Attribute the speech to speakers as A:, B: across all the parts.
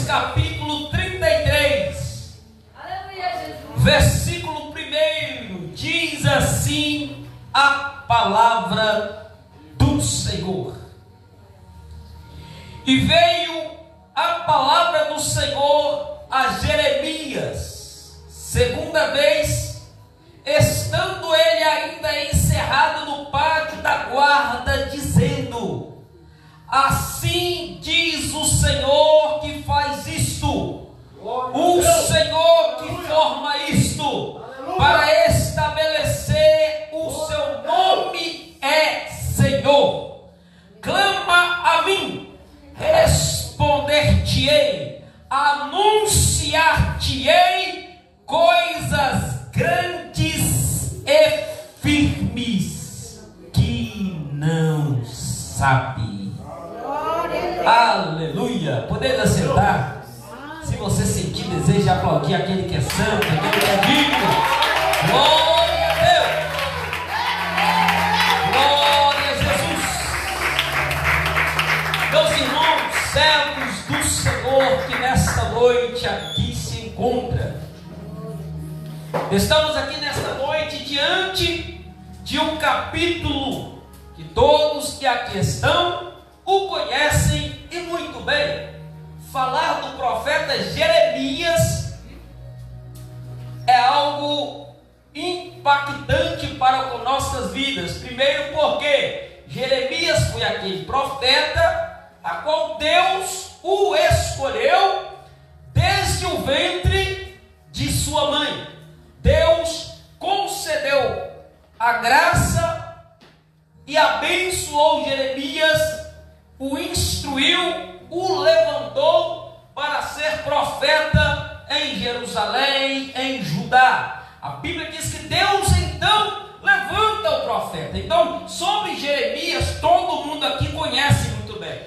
A: Jeremias capítulo 33,
B: Aleluia, Jesus.
A: versículo 1, diz assim a palavra do Senhor. E veio a palavra do Senhor a Jeremias, segunda vez, estando ele ainda encerrado no pátio da guarda, dizendo: assim diz o Senhor que faz isto, o Senhor que forma isto, para estabelecer o seu nome é Senhor. Clama a mim, responder-te-ei, anunciar-te-ei coisas grandes e firmes que não sabe. Aleluia. Poder assentar. Se você sentir desejo de aplaudir aquele que é santo, aquele que é digno. Glória a Deus. Glória a Jesus. Meus irmãos, servos do Senhor que nesta noite aqui se encontra. Estamos aqui nesta noite diante de um capítulo que todos que aqui estão o conhecem e muito bem. Falar do profeta Jeremias é algo impactante para com nossas vidas. Primeiro porque Jeremias foi aquele profeta a qual Deus o escolheu desde o ventre de sua mãe. Deus concedeu a graça e abençoou Jeremias, o instruiu, o levantou para ser profeta em Jerusalém, em Judá. A Bíblia diz que Deus então levanta o profeta. Então, sobre Jeremias, todo mundo aqui conhece muito bem.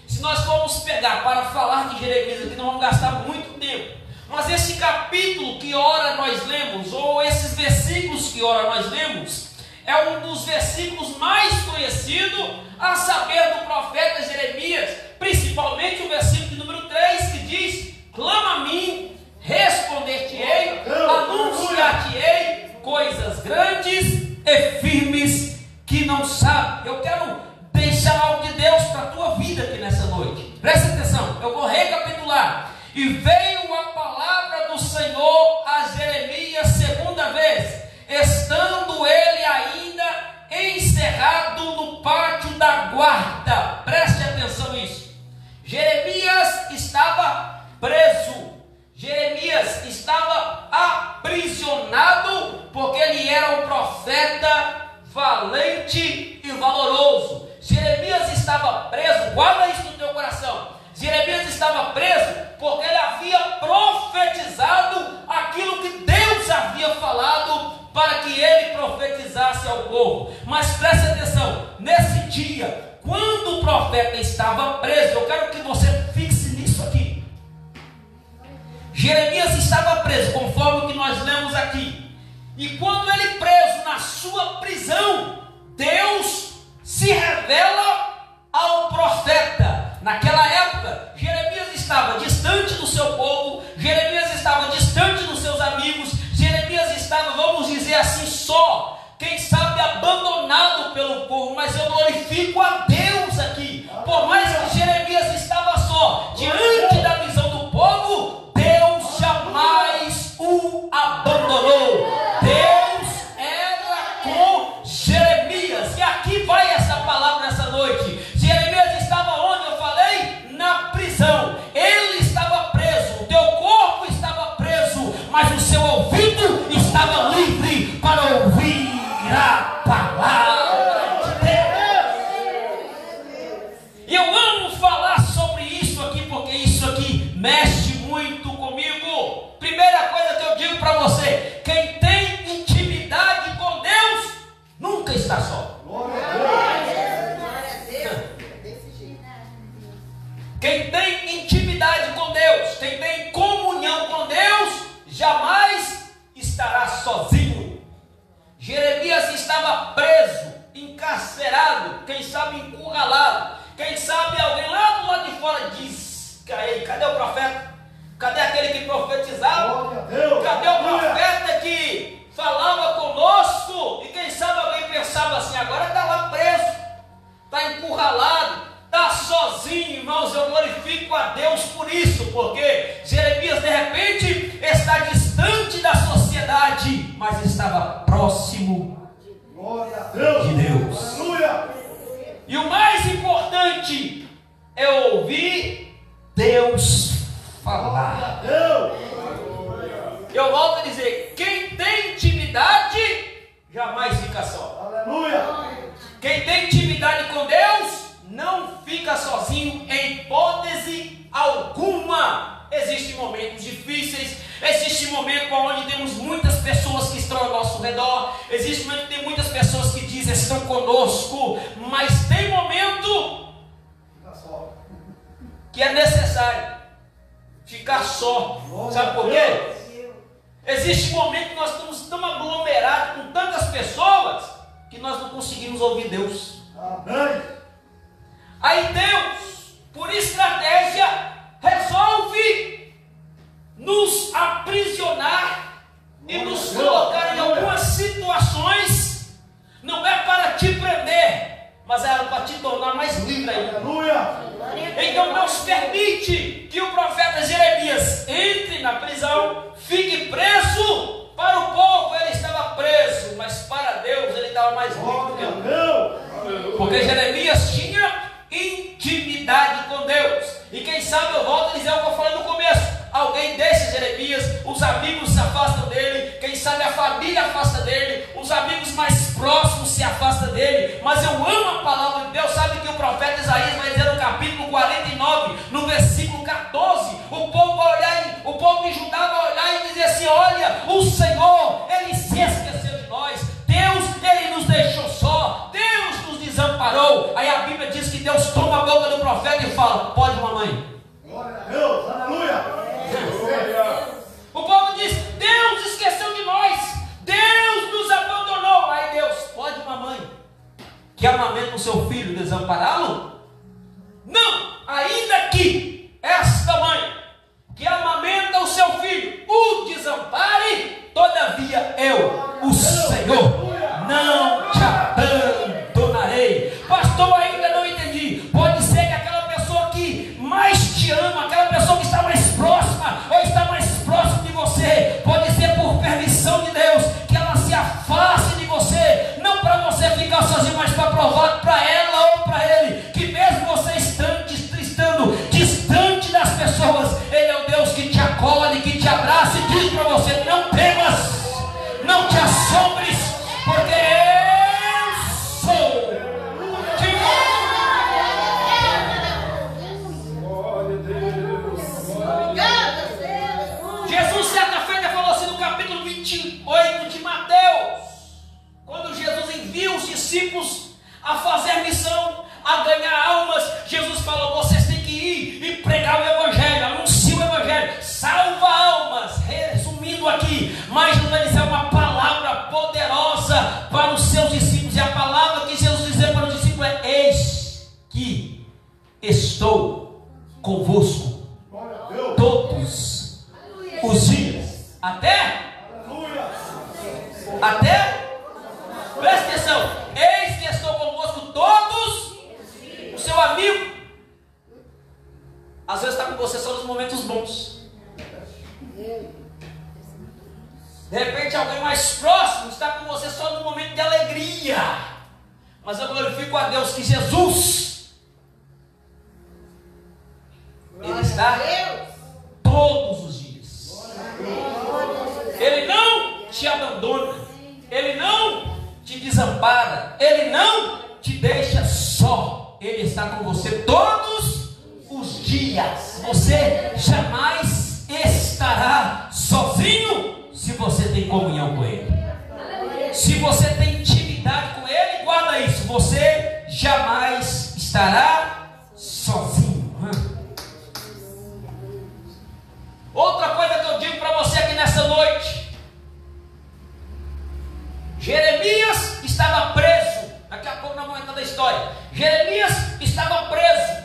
A: Se nós formos pegar para falar de Jeremias aqui, não vamos gastar muito tempo. Mas esse capítulo que ora nós lemos, ou esses versículos que ora nós lemos, é um dos versículos mais conhecidos, a saber do profeta Jeremias, principalmente o versículo número 3, que diz: clama a mim, responder-te-ei, anunciar-te-ei coisas grandes e firmes que não sabe. Eu quero deixar algo de Deus para a tua vida aqui nessa noite. Presta atenção, eu vou recapitular. E veio a palavra do Senhor a Jeremias segunda vez, estando ele ainda encerrado no pátio da guarda. Preste atenção nisso. Jeremias estava preso. Jeremias estava aprisionado, porque ele era um profeta valente e valoroso. Jeremias estava preso, guarda isso no teu coração. Jeremias estava preso porque ele havia profetizado aquilo que Deus havia falado para que ele profetizasse ao povo. Mas preste atenção, nesse dia, quando o profeta estava preso, eu quero que você fixe nisso aqui. Jeremias estava preso, conforme o que nós lemos aqui. E quando ele preso na sua prisão, Deus se revela ao profeta. Naquela época, Jeremias estava distante do seu povo, Jeremias estava distante dos seus amigos, Jeremias estava, vamos dizer assim, só, quem sabe abandonado pelo povo. Mas eu glorifico a Deus aqui. Por mais que Jeremias estava só, diante da visão do povo, Deus jamais o abandonou. Deus era com Jeremias. E aqui vai essa palavra nessa noite. Jeremias estava onde? Eu falei? Na prisão. Ele estava preso, o teu corpo estava preso, mas o seu ouvido estava livre para ouvir a palavra de Deus. E eu amo falar sobre isso aqui, porque isso aqui mexe muito comigo. Primeira coisa que eu digo para você: quem tem intimidade com Deus nunca está só. Quem tem intimidade com Deus, quem tem comunhão com Deus, jamais estará sozinho. Jeremias estava preso, encarcerado, quem sabe encurralado. Quem sabe alguém lá do lado de fora diz: cadê o profeta? glorifico a Deus por isso, porque Jeremias de repente está distante da sociedade, mas estava próximo de Deus.
B: Aleluia.
A: E o mais importante é ouvir Deus falar. Eu volto a dizer, quem tem intimidade jamais fica só.
B: Aleluia.
A: Quem tem intimidade com Deus não fica sozinho em hipótese alguma. Existem momentos difíceis, existe momento onde temos muitas pessoas que estão ao nosso redor, existe momento que tem muitas pessoas que dizem estão conosco, mas tem momento que é necessário ficar só. Sabe por quê? Existe momento que nós estamos tão aglomerados com tantas pessoas que nós não conseguimos ouvir Deus.
B: Amém.
A: Aí Deus, por estratégia, resolve nos aprisionar e nos colocar em algumas situações. Não é para te prender, mas é para te tornar mais livre ainda.
B: Aleluia.
A: Então Deus permite que o profeta Jeremias entre na prisão, fique preso. Para o povo ele estava preso, mas para Deus ele estava mais livre do que nunca. Porque Jeremias tinha intimidade com Deus. E quem sabe eu volto a dizer o que eu falei no começo. Alguém deixa Jeremias, os amigos se afastam dele, quem sabe a família afasta dele, os amigos mais próximos se afastam dele, mas eu amo a palavra de Deus. Sabe que o profeta Isaías vai dizer no capítulo 49, no versículo 14, o povo vai olhar, o povo de Judá vai olhar e dizer assim: olha, o Senhor, ele se esqueceu de nós, Deus, ele nos deixou só, Deus nos desamparou. Aí a Bíblia diz que Deus toma a boca do profeta e fala: pode, mamãe.
B: Glória a Deus. Aleluia.
A: O povo diz: Deus esqueceu de nós, Deus nos abandonou. Aí Deus: pode, mamãe, que amamenta o seu filho, desampará-lo? Não, ainda que esta mãe que amamenta o seu filho o desampare, todavia eu, o Senhor, não te abandonarei. Pastor, ainda não entendi. Pode ser que aquela pessoa que mais te ama, aquela pessoa que está mais próxima ou está mais próximo de você, pode ser por permissão de Deus que ela se afaste de você, não para você ficar sozinho, mas para provar para ela ou para ele que mesmo você estando distante das pessoas, ele é o Deus que te acolhe, que te abraça e diz para você: não temas, não te assombres, porque eu sou. Jesus certa feita falou assim no capítulo 28 de Mateus, quando Jesus envia os discípulos a fazer missão, a ganhar almas. Jesus falou: vocês têm que ir e pregar o evangelho, anunciar o evangelho, salva almas. Resumindo aqui, mas não vai dizer uma palavra poderosa para os seus discípulos, e a palavra que Jesus dizia para os discípulos é: eis que estou convosco todos os dias, até, presta atenção, eis que estou convosco todos. O seu amigo às vezes está com você só nos momentos bons. De repente alguém mais próximo está com você só no momento de alegria. Mas eu glorifico a Deus que Jesus, ele está todos os dias. Ele não te abandona, ele não te desampara, ele não te deixa só. Ele está com você todos os dias. Você jamais estará sozinho se você tem comunhão com ele. Se você tem intimidade com ele, guarda isso: você jamais estará sozinho. Outra coisa que eu digo para você aqui nessa noite: Jeremias estava preso. Daqui a pouco nós vamos entrar na história. Jeremias estava preso.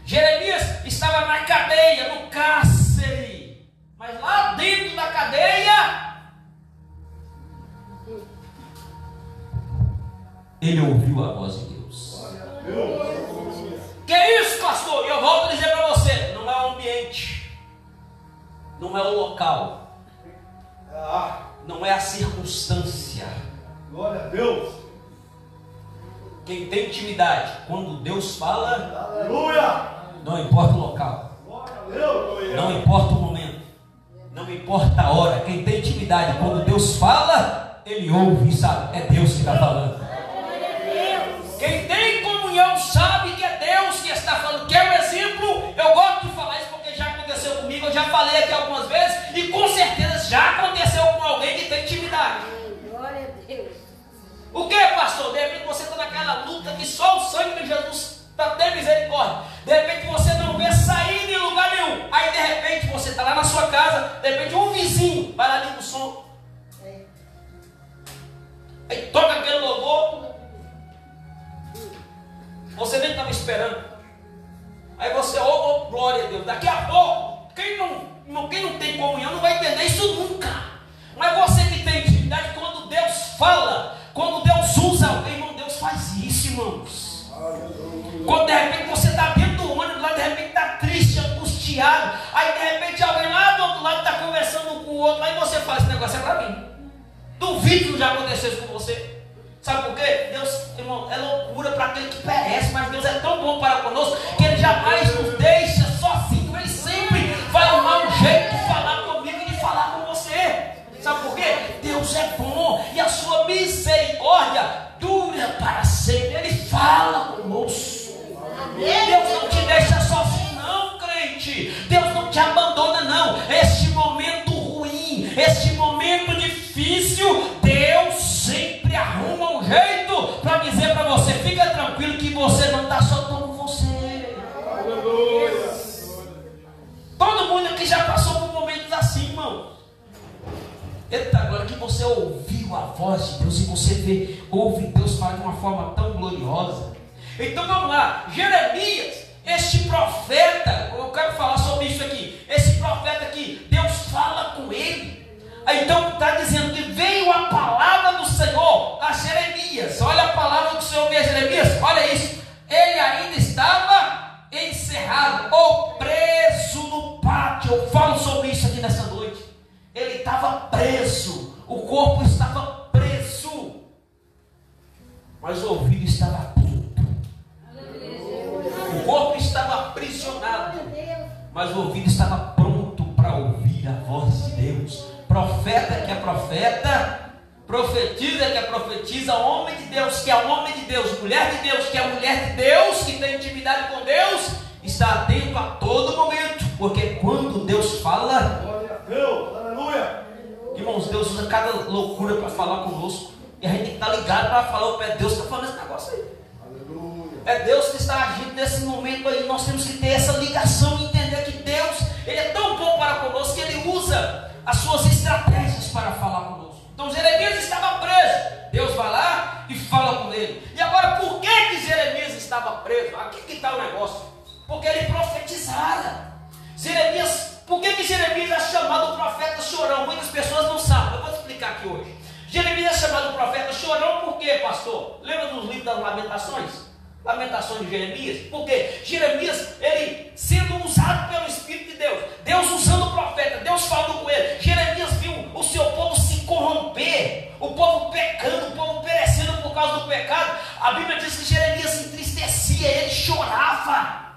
A: Jeremias estava na cadeia, no cárcere. Mas lá dentro da cadeia, ele ouviu a voz de Deus. Que isso, pastor? E eu é o local, não é a circunstância.
B: Glória a Deus.
A: Quem tem intimidade, quando Deus fala,
B: Aleluia.
A: não importa o local,
B: Glória a Deus.
A: não importa o momento, não importa a hora. Quem tem intimidade, quando Deus fala, ele ouve e sabe, é Deus que está falando. Quem tem comunhão sabe que é Deus que está falando. Quer um exemplo? Eu gosto de falar isso porque já aconteceu comigo, eu já falei aqui algumas vezes, e com certeza já aconteceu com alguém que tem intimidade.
C: Glória a Deus.
A: O que, pastor? De repente você está naquela luta que só o sangue de Jesus está tendo misericórdia. De repente você não vê saída em lugar nenhum. Aí de repente você está lá na sua casa, de repente um vizinho vai lá liga o som. Aí toca aquele louvor. Você nem estava esperando. Aí você, oh, glória a Deus. Daqui a pouco, quem não tem comunhão não vai entender isso nunca. Mas você que tem intimidade, quando Deus fala, quando Deus usa alguém, irmão, Deus faz isso, irmãos. Quando de repente você está dentro do ônibus, lá de repente está triste, angustiado. Aí de repente alguém lá do outro lado está conversando com o outro. Aí você faz, esse negócio é para mim. Duvido que não já aconteceu isso com você. Sabe por quê? Deus, irmão, é loucura para aquele que perece, mas Deus é tão bom para conosco que Ele jamais nos deixa sozinho. Ele sempre vai arrumar um jeito de falar comigo e de falar com você. Sabe por quê? Deus é bom e a sua misericórdia dura para sempre. Ele fala conosco. Deus não te deixa sozinho, não, crente. Deus não te abandona, não. Este momento ruim, este momento difícil, Deus sempre arruma um jeito para dizer para você: fica tranquilo que você não está só com você.
B: Aleluia.
A: Todo mundo aqui já passou por momentos assim, irmão. Eita, agora que você ouviu a voz de Deus e você ouve Deus falar de uma forma tão gloriosa. Então vamos lá, Jeremias, este profeta, eu quero falar sobre isso aqui. Esse profeta aqui, Deus fala com ele. Então está dizendo que veio a palavra do Senhor a Jeremias. Olha a palavra do Senhor veio a Jeremias, olha isso. Ele ainda estava encerrado ou preso no pátio. Eu falo sobre isso aqui nessa noite. Ele estava preso, o corpo estava preso, mas o ouvido estava atento. O corpo estava aprisionado, mas o ouvido estava pronto para ouvir a voz de Deus. Profeta que é profeta, profetiza que é profetiza, homem de Deus que é homem de Deus, mulher de Deus que é mulher de Deus, que tem intimidade com Deus, está atento a todo momento, porque quando Deus fala,
B: Glória a Deus. Aleluia.
A: irmãos, Deus usa cada loucura para falar conosco, e a gente tem que estar ligado para falar: o pé de Deus está falando esse negócio aí.
B: Aleluia.
A: É Deus que está agindo nesse momento aí. Nós temos que ter essa ligação e entender que Deus, Ele é tão bom para conosco que Ele usa as suas estratégias para falar conosco. Então Jeremias estava preso, Deus vai lá e fala com ele. E agora, por que Jeremias estava preso? Aqui que está o negócio. Porque ele profetizara. Jeremias, por que Jeremias é chamado profeta chorão? Muitas pessoas não sabem, eu vou te explicar aqui hoje. Jeremias é chamado profeta chorão por quê, pastor? Lembra dos livros das Lamentações? Lamentações de Jeremias? Porque Jeremias, ele sendo usado pelo Espírito de Deus, Deus usando o profeta, Deus falando com ele. Jeremias viu o seu povo se corromper, o povo pecando, o povo perecendo por causa do pecado. A Bíblia diz que Jeremias se entristecia, ele chorava.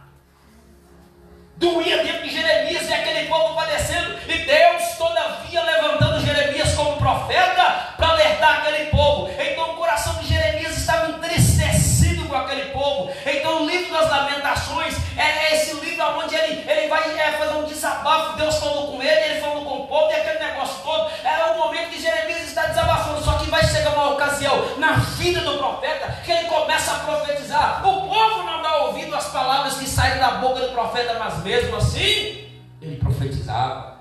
A: Doía dentro de Jeremias e aquele povo padecendo. E Deus, todavia, levantando Jeremias como profeta para alertar aquele povo. Então o coração de Jeremias estava entristecido com aquele povo. Então o livro das Lamentações é esse livro onde ele vai fazer um desabafo. Deus falou com ele falou com o povo, e aquele negócio todo. É o momento que Jeremias está desabafando. Só que vai chegar uma ocasião na vida do profeta que ele começa a profetizar. O povo não dá ouvido às palavras que saem da boca do profeta, mas mesmo assim ele profetizava,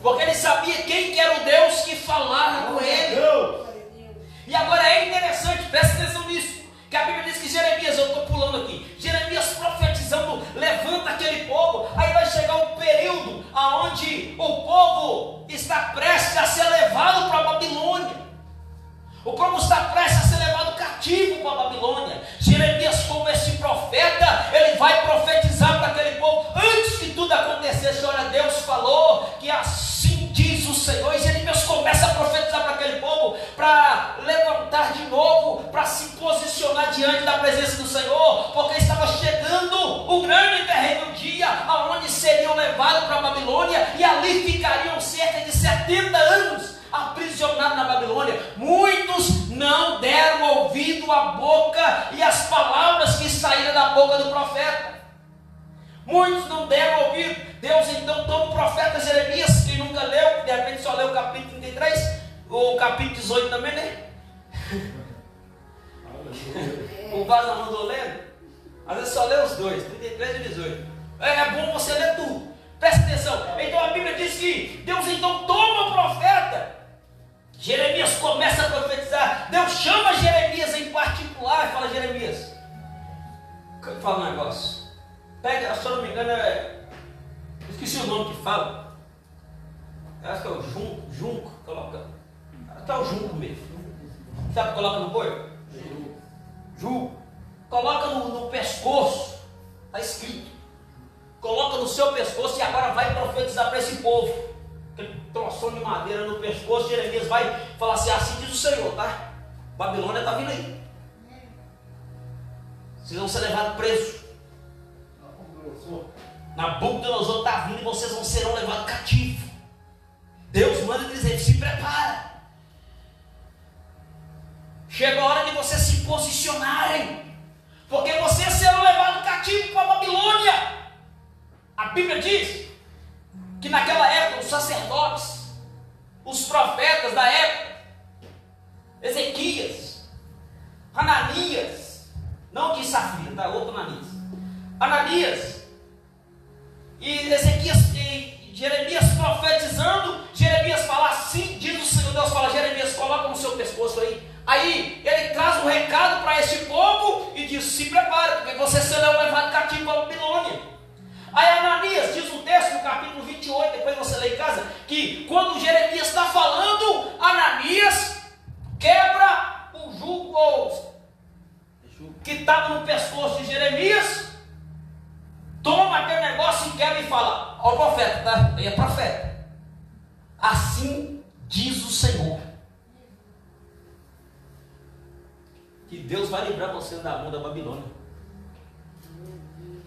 A: porque ele sabia quem que era o Deus que falava com ele. E agora é interessante, presta atenção nisso, que a Bíblia diz que Jeremias, eu estou pulando aqui, Jeremias profetizando, levanta aquele povo. Aí vai chegar um período onde o povo está prestes a ser levado para a Babilônia. O povo está prestes a ser levado cativo para a Babilônia. Jeremias, como esse profeta, ele vai profetizar para aquele povo. Antes que tudo acontecesse, olha, Deus falou diante da presença do Senhor, porque estava chegando o grande e terrível dia, aonde seriam levados para a Babilônia, e ali ficariam cerca de 70 anos aprisionados na Babilônia. Muitos não deram ouvido à boca e às palavras que saíram da boca do profeta. Muitos não deram ouvido. Deus então toma o profeta Jeremias, quem nunca leu, de repente só leu o capítulo 33, ou o capítulo 18 também, né? O Vaza mandou lendo. Às vezes só lê os dois, 33 e 18. É bom você ler tudo. Presta atenção. Então a Bíblia diz que Deus então toma o profeta. Jeremias começa a profetizar. Deus chama Jeremias em particular e fala: Jeremias, fala um negócio. Pega, se eu não me engano, esqueci o nome que fala. Acho que é o junco. Coloca. Até o junco mesmo. Sabe o que coloca no boi? Junco. Coloca no pescoço. Está escrito. Coloca no seu pescoço e agora vai profetizar para esse povo. Aquele troção de madeira no pescoço. Jeremias vai falar assim: assim diz o Senhor, tá? Babilônia está vindo aí. Vocês vão ser levados presos. Nabucodonosor está vindo e vocês serão levados cativos. Deus manda dizer: se prepara. Chega a hora de vocês se posicionarem, porque vocês serão levados cativos para a Babilônia. A Bíblia diz que naquela época os sacerdotes, os profetas da época, Ezequias, Ananias, não que Safira, tá? Outro Ananias e Ezequias e Jeremias profetizando. Jeremias fala: assim diz o Senhor. Deus fala: Jeremias, coloca no seu pescoço aí. Aí ele traz um recado para esse povo e diz: se prepara, porque você será levado cativo para a Babilônia. Aí Ananias, diz o texto no capítulo 28, depois você lê em casa, que quando Jeremias está falando, Ananias quebra o jugo que estava no pescoço de Jeremias, toma aquele negócio e quebra e fala: ó, profeta, tá? Ele é profeta. Assim diz o Senhor, que Deus vai livrar você da mão da Babilônia.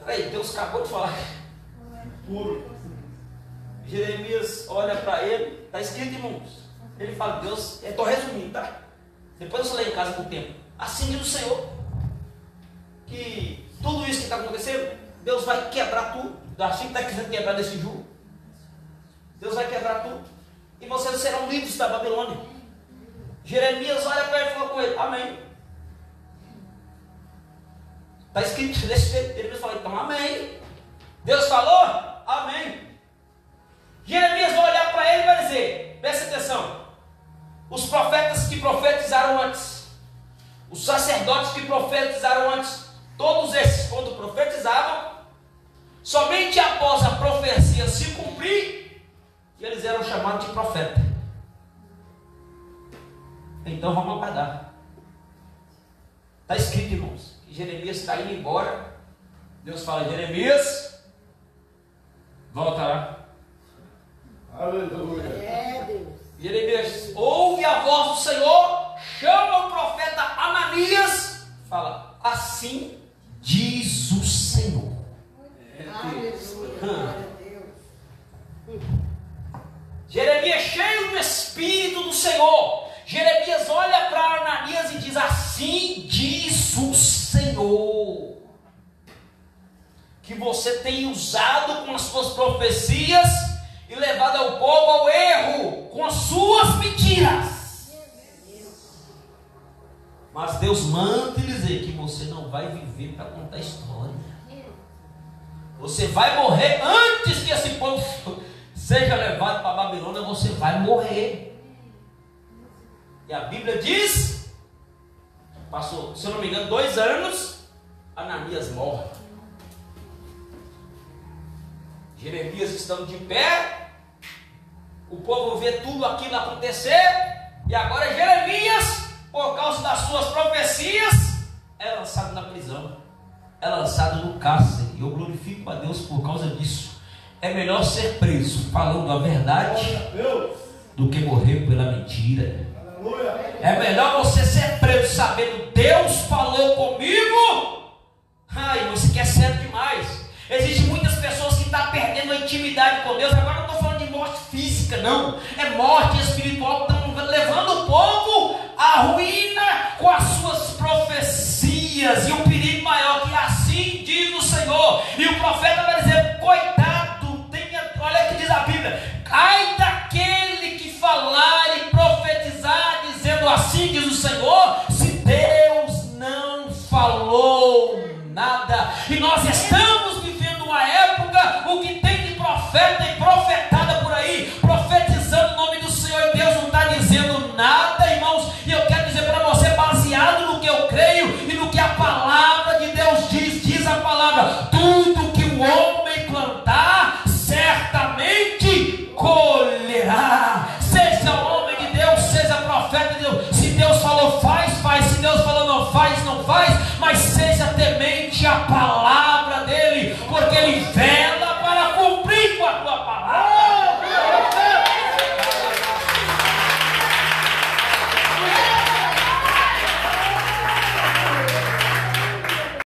A: Peraí, Deus acabou de falar. Jeremias olha para ele, está escrito, irmãos. Ele fala: Deus, eu estou resumindo, tá? Depois você lê em casa com o tempo. Assim diz o Senhor, que tudo isso que está acontecendo, Deus vai quebrar tudo. Assim que está querendo quebrar desse jugo, Deus vai quebrar tudo, e vocês serão livres da Babilônia. Jeremias olha para ele e fala com ele: amém. Está escrito desse jeito. Ele fala: então amém. Deus falou? Amém. Jeremias vai olhar para ele e vai dizer: presta atenção, os profetas que profetizaram antes, os sacerdotes que profetizaram antes, todos esses, quando profetizavam, somente após a profecia se cumprir, eles eram chamados de profeta. Então vamos aguardar. Está escrito, irmãos, que Jeremias está indo embora. Deus fala: Jeremias, volta lá.
B: Aleluia.
C: É, Deus.
A: Jeremias ouve a voz do Senhor, chama o profeta Ananias, fala: assim diz o Senhor.
C: Aleluia.
A: Jeremias cheio do Espírito do Senhor. Jeremias olha para Ananias e diz: assim diz o Senhor, que você tem usado com as suas profecias e levado ao povo ao erro com as suas mentiras. Mas Deus manda dizer que você não vai viver para contar a história. Você vai morrer antes que esse povo seja levado para a Babilônia. Você vai morrer. E a Bíblia diz, passou, se eu não me engano, 2 anos, Ananias morre. Jeremias estando de pé, o povo vê tudo aquilo acontecer, e agora Jeremias, por causa das suas profecias, é lançado na prisão, é lançado no cárcere. E eu glorifico a Deus por causa disso. É melhor ser preso falando a verdade do que morrer pela mentira.
B: Aleluia.
A: É melhor você ser preso sabendo Deus falou comigo. Ai, isso aqui é sério demais. Existem muitas pessoas que estão perdendo a intimidade com Deus. Agora não estou falando de morte física, não. É morte espiritual que estão levando o povo à ruína com as suas profecias. E o perigo maior que assim diz o Senhor. E o profeta vai dizer, coitado, olha o que diz a Bíblia. Ai daquele que falar e profetizar, dizendo assim diz o Senhor, se Deus não falou nada. E nós estamos vivendo uma época, o que tem de profeta e profetada por aí, profetizando o nome do Senhor, e Deus não está dizendo nada, irmãos. E eu quero dizer para você, baseado no que eu creio e no que a palavra de Deus diz a palavra, tudo que o homem plantar, certamente colherá. Seja homem de Deus, seja profeta de Deus, se Deus falou faz, se Deus falou não faz, mas seja temente